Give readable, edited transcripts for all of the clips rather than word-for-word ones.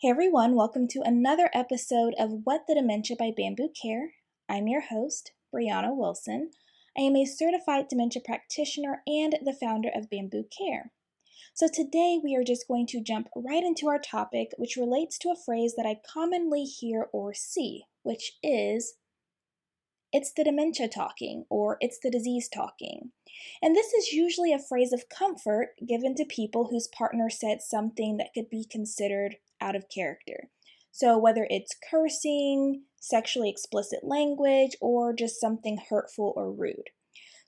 Hey everyone, welcome to another episode of What the Dementia by Bambu Care. I'm your host, Brianna Wilson. I am a certified dementia practitioner and the founder of Bambu Care. So today we are just going to jump right into our topic, which relates to a phrase that I commonly hear or see, which is, it's the dementia talking, or it's the disease talking. And this is usually a phrase of comfort given to people whose partner said something that could be considered out of character. So whether it's cursing, sexually explicit language, or just something hurtful or rude.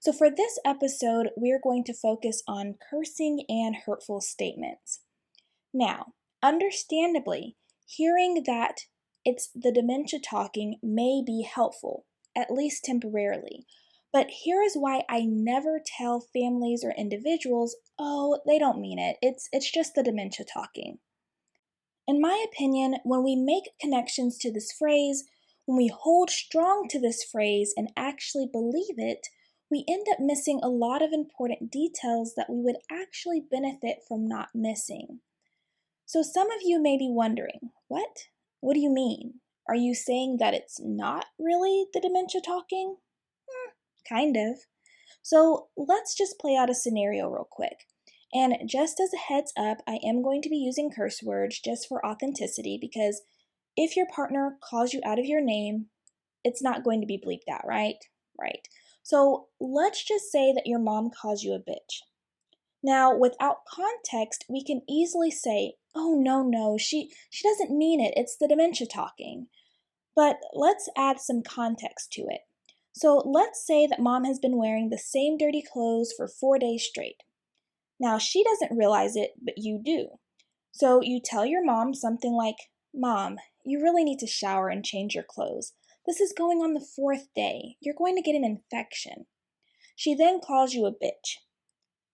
So for this episode, we're going to focus on cursing and hurtful statements. Now, understandably, hearing that it's the dementia talking may be helpful, at least temporarily. But here is why I never tell families or individuals, oh, they don't mean it. It's just the dementia talking. In my opinion, when we make connections to this phrase, when we hold strong to this phrase and actually believe it, we end up missing a lot of important details that we would actually benefit from not missing. So some of you may be wondering, what? What do you mean? Are you saying that it's not really the dementia talking? Kind of. So let's just play out a scenario real quick. And just as a heads up, I am going to be using curse words just for authenticity because if your partner calls you out of your name, it's not going to be bleeped out, right? Right. So let's just say that your mom calls you a bitch. Now, without context, we can easily say, oh, no, she doesn't mean it. It's the dementia talking. But let's add some context to it. So let's say that mom has been wearing the same dirty clothes for 4 days straight. Now, she doesn't realize it, but you do. So you tell your mom something like, Mom, you really need to shower and change your clothes. This is going on the 4th day. You're going to get an infection. She then calls you a bitch.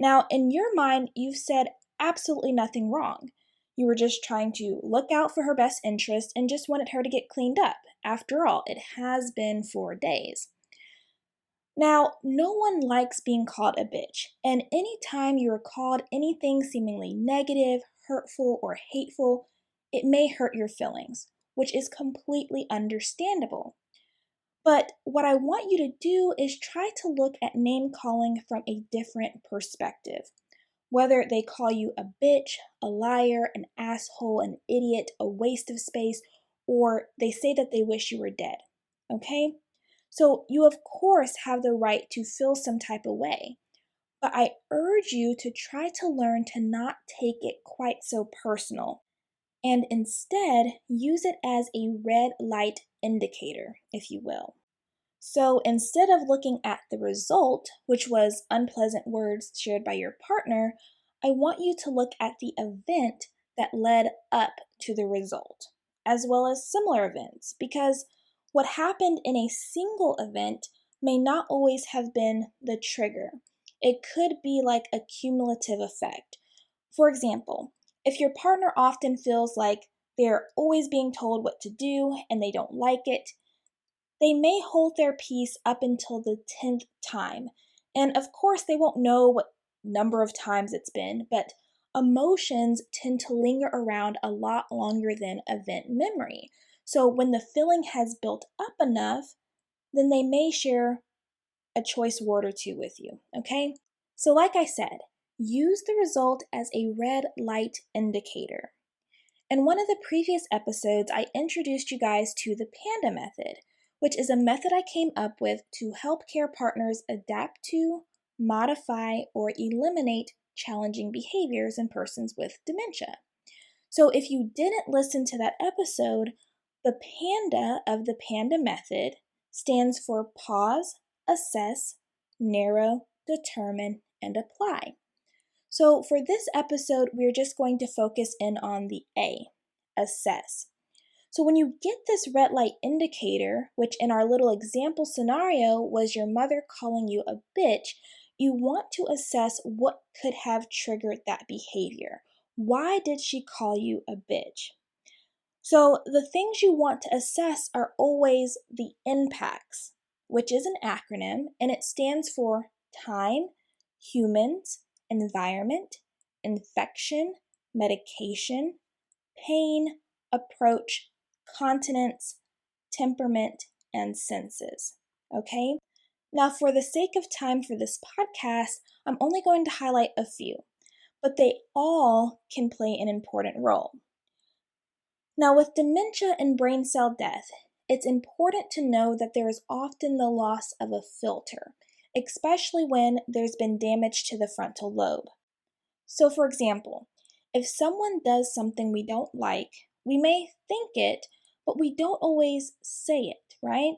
Now, in your mind, you've said absolutely nothing wrong. You were just trying to look out for her best interest and just wanted her to get cleaned up. After all, it has been 4 days. Now, no one likes being called a bitch, and anytime you are called anything seemingly negative, hurtful, or hateful, it may hurt your feelings, which is completely understandable. But what I want you to do is try to look at name calling from a different perspective. Whether they call you a bitch, a liar, an asshole, an idiot, a waste of space, or they say that they wish you were dead. Okay? So you of course have the right to feel some type of way. But I urge you to try to learn to not take it quite so personal and instead use it as a red light indicator, if you will. So instead of looking at the result, which was unpleasant words shared by your partner, I want you to look at the event that led up to the result, as well as similar events, because what happened in a single event may not always have been the trigger. It could be like a cumulative effect. For example, if your partner often feels like they're always being told what to do and they don't like it, they may hold their peace up until the 10th time. And of course, they won't know what number of times it's been, but emotions tend to linger around a lot longer than event memory. So when the feeling has built up enough, then they may share a choice word or two with you, okay? So like I said, use the result as a red light indicator. In one of the previous episodes, I introduced you guys to the PANDA method, which is a method I came up with to help care partners adapt to, modify, or eliminate challenging behaviors in persons with dementia. So if you didn't listen to that episode, the PANDA of the PANDA method stands for pause, assess, narrow, determine, and apply. So for this episode, we're just going to focus in on the A, assess. So when you get this red light indicator, which in our little example scenario was your mother calling you a bitch, you want to assess what could have triggered that behavior. Why did she call you a bitch? So the things you want to assess are always the impacts, which is an acronym, and it stands for time, humans, environment, infection, medication, pain, approach, continence, temperament, and senses. Okay? Now, for the sake of time for this podcast, I'm only going to highlight a few, but they all can play an important role. Now, with dementia and brain cell death, it's important to know that there is often the loss of a filter, especially when there's been damage to the frontal lobe. So, for example, if someone does something we don't like, we may think it, but we don't always say it, right?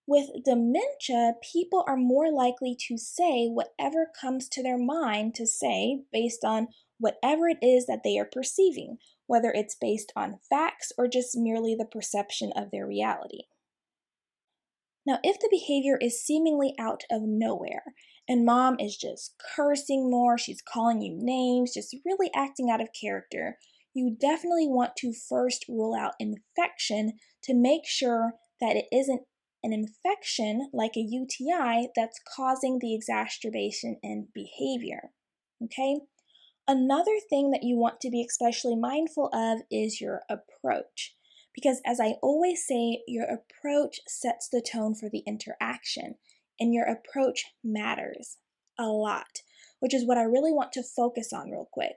With dementia, people are more likely to say whatever comes to their mind to say based on whatever it is that they are perceiving, whether it's based on facts or just merely the perception of their reality. Now, if the behavior is seemingly out of nowhere and mom is just cursing more, she's calling you names, just really acting out of character, you definitely want to first rule out infection to make sure that it isn't an infection like a UTI that's causing the exacerbation in behavior. Okay? Another thing that you want to be especially mindful of is your approach. Because as I always say, your approach sets the tone for the interaction, and your approach matters a lot, which is what I really want to focus on real quick.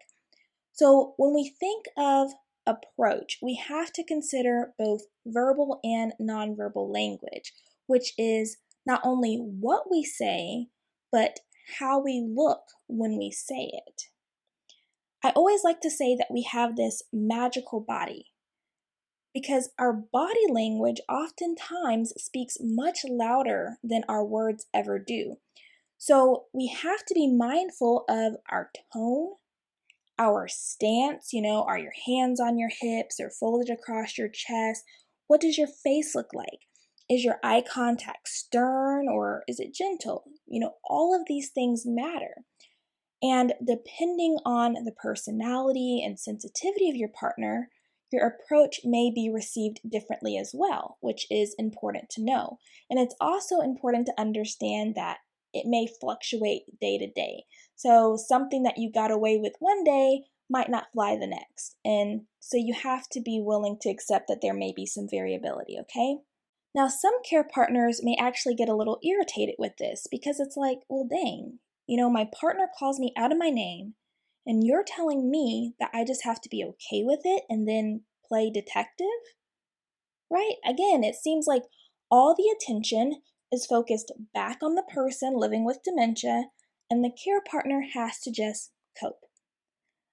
So, when we think of approach, we have to consider both verbal and nonverbal language, which is not only what we say, but how we look when we say it. I always like to say that we have this magical body because our body language oftentimes speaks much louder than our words ever do. So we have to be mindful of our tone, our stance, are your hands on your hips or folded across your chest? What does your face look like? Is your eye contact stern or is it gentle? All of these things matter. And depending on the personality and sensitivity of your partner, your approach may be received differently as well, which is important to know. And it's also important to understand that it may fluctuate day to day. So something that you got away with one day might not fly the next. And so you have to be willing to accept that there may be some variability, okay? Now, some care partners may actually get a little irritated with this because it's like, well, dang, my partner calls me out of my name, and you're telling me that I just have to be okay with it and then play detective? Right? Again, it seems like all the attention is focused back on the person living with dementia, and the care partner has to just cope.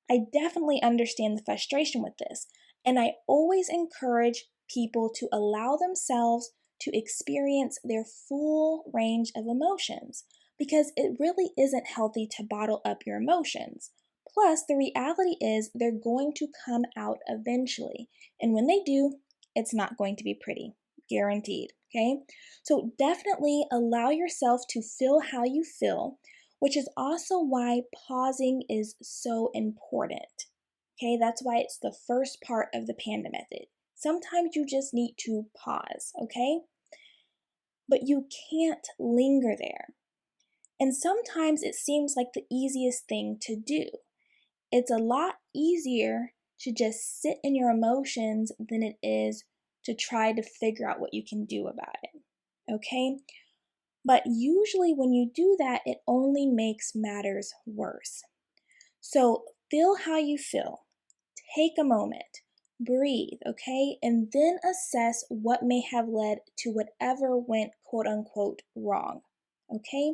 I definitely understand the frustration with this, and I always encourage people to allow themselves to experience their full range of emotions because it really isn't healthy to bottle up your emotions. Plus, the reality is they're going to come out eventually, and when they do, it's not going to be pretty, guaranteed, okay? So definitely allow yourself to feel how you feel, which is also why pausing is so important. Okay, that's why it's the first part of the PANDA method. Sometimes you just need to pause, okay? But you can't linger there. And sometimes it seems like the easiest thing to do. It's a lot easier to just sit in your emotions than it is to try to figure out what you can do about it, okay? But usually when you do that, it only makes matters worse. So feel how you feel. Take a moment. Breathe, okay? And then assess what may have led to whatever went quote unquote wrong, okay?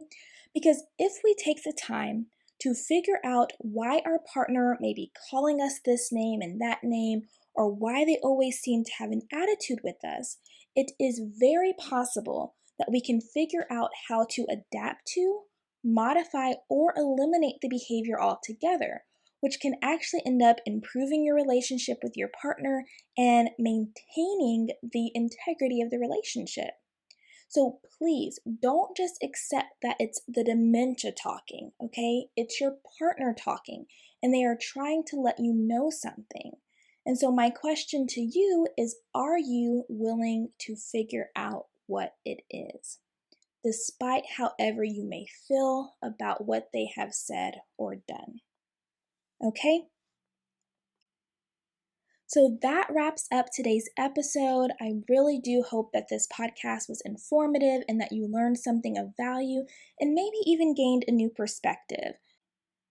Because if we take the time to figure out why our partner may be calling us this name and that name, or why they always seem to have an attitude with us, it is very possible that we can figure out how to adapt to, modify, or eliminate the behavior altogether, which can actually end up improving your relationship with your partner and maintaining the integrity of the relationship. So please don't just accept that it's the dementia talking, okay? It's your partner talking, and they are trying to let you know something. And so my question to you is, are you willing to figure out what it is, despite however you may feel about what they have said or done? Okay? So that wraps up today's episode. I really do hope that this podcast was informative and that you learned something of value and maybe even gained a new perspective.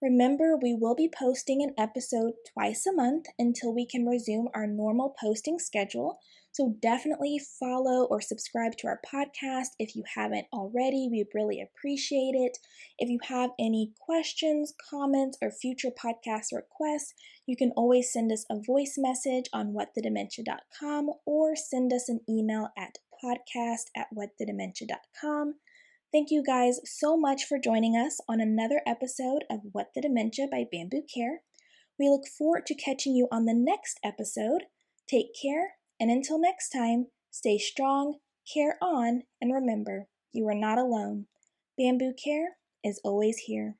Remember, we will be posting an episode twice a month until we can resume our normal posting schedule. So definitely follow or subscribe to our podcast if you haven't already. We really appreciate it. If you have any questions, comments, or future podcast requests, you can always send us a voice message on whatthedementia.com or send us an email at podcast@whatthedementia.com. Thank you guys so much for joining us on another episode of What the Dementia by Bambu Care. We look forward to catching you on the next episode. Take care, and until next time, stay strong, care on, and remember, you are not alone. Bambu Care is always here.